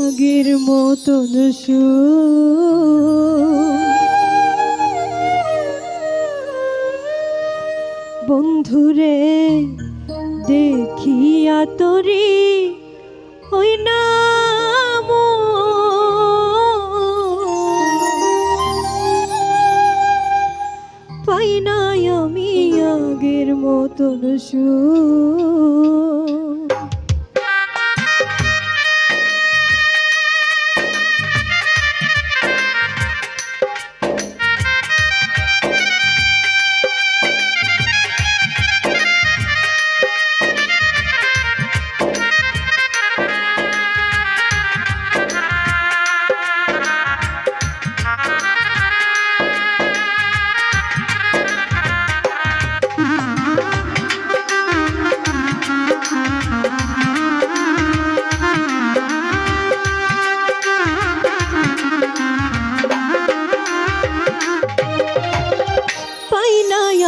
আগের মতন বন্ধুরে দেখিয়া তোরি ওই নাম পাই নাই আমি আগের মতন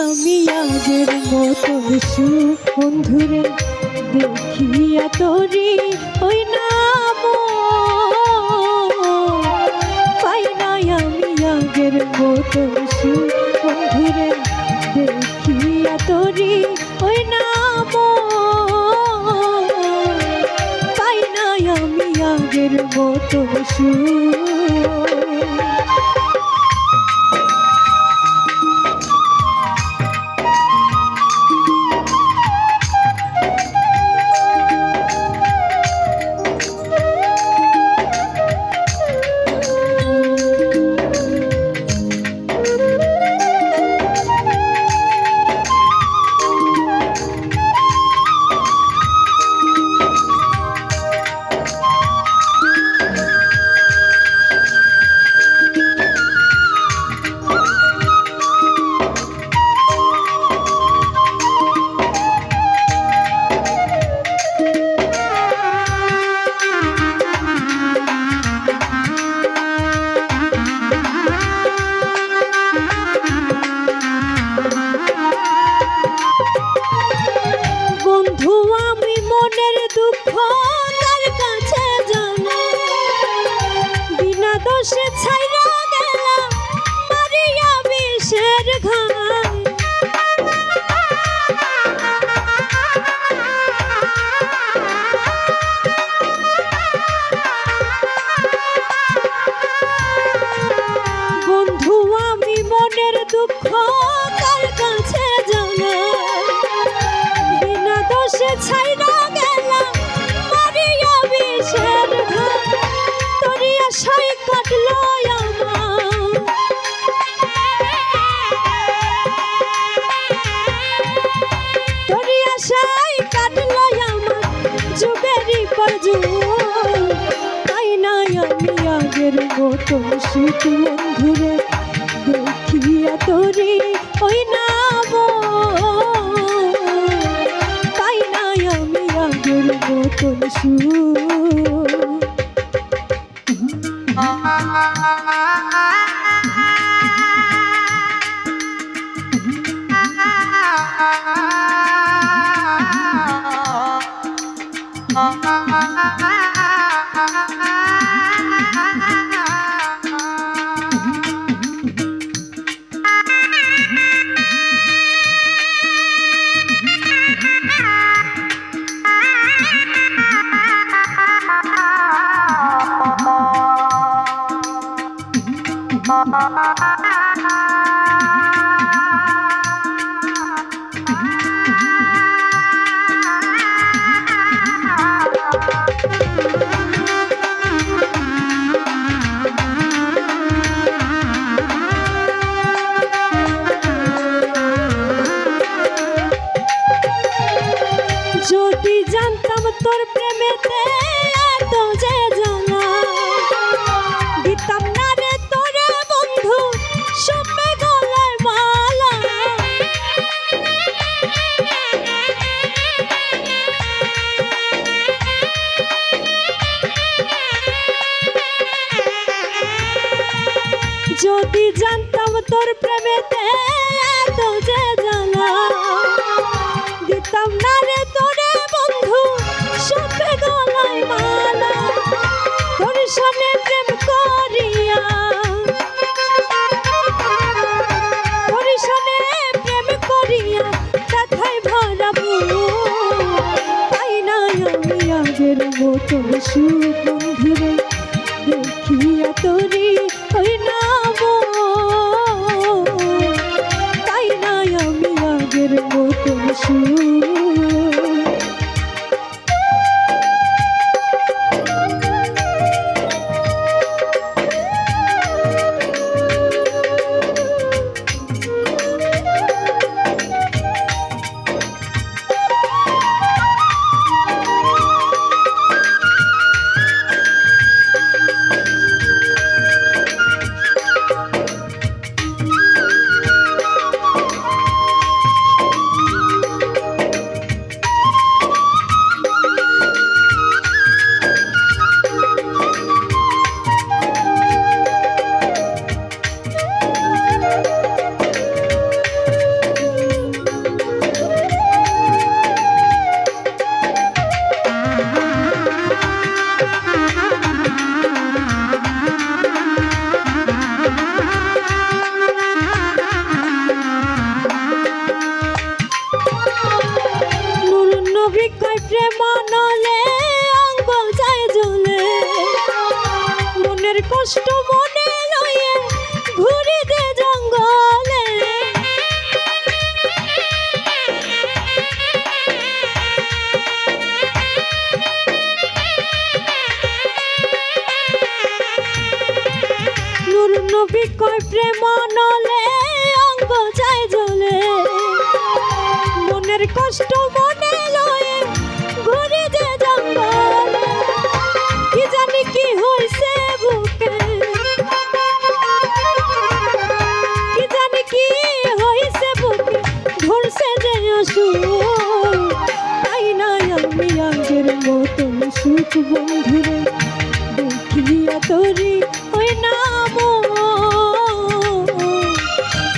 আমি আগের মতো বন্ধুরে দেখিয়া তোরি ওই নাম পাই নাই আমি আগের মতো বন্ধুরে দেখিয়া তোরি ওই নাম পাই নাই আমি আগের মতো দোষে ছাইরা গেলাম মারিয়া বিষের ঘাই বন্ধু আমি মনের দুঃখ কার কাছে জানাই বিনা দোষে ছাইরা গেলাম মারিয়া বিষের ঘাই তোরি আশায় কাটলো তোরি আশায় কাটলো আমার যুগেরই পর যুগ তাই নাই আমি আগের মতো সুখ বন্ধুরে দেখিয়া তোরি ওই নাম তাই নাই আমি আগের মতো সুখ যদি জানতাম তোর প্রেমেতে এত যে জানা দিতাম না রে তোরে বন্ধু সবে গলায় মালা যদি জানতাম তোর প্রেমেতে এত যে জানা দিতাম না রে তোরে বন্ধু সবে গলায় মালা তোর পরিশনে প্রেম করিয়া পরিশনে প্রেম করিয়া ব্যথায় ভরাবো তাই না আমি আগের মতো সুখ বন্ধুরে দেখিয়া তোরি হই নামো তাই না আমি আগের মতো সুখ কষ্ট মনে লয়ে ঘুরে দে জঙ্গলে নূর নবী কয় প্রেম নলে অঙ্গ যায় জ্বলে মনের কষ্ট মনে লয়ে ঘুরে দে জঙ্গলে কি জানি কি হইছে বুকে কি জানি কি হইছে বুকে ধরছে যে আসুক তাই না আমি আগের মতন সুখ বন্ধুরে দেখিয়া তোরি ওই নামো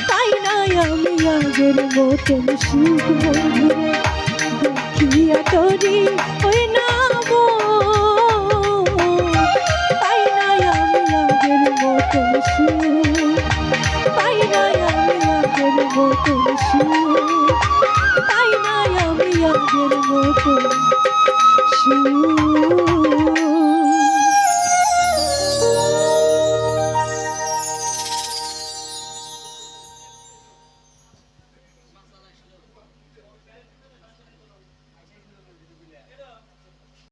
তাই না আমি আগের মতন সুখ বন্ধুরে দেখিয়া তোরি ওই না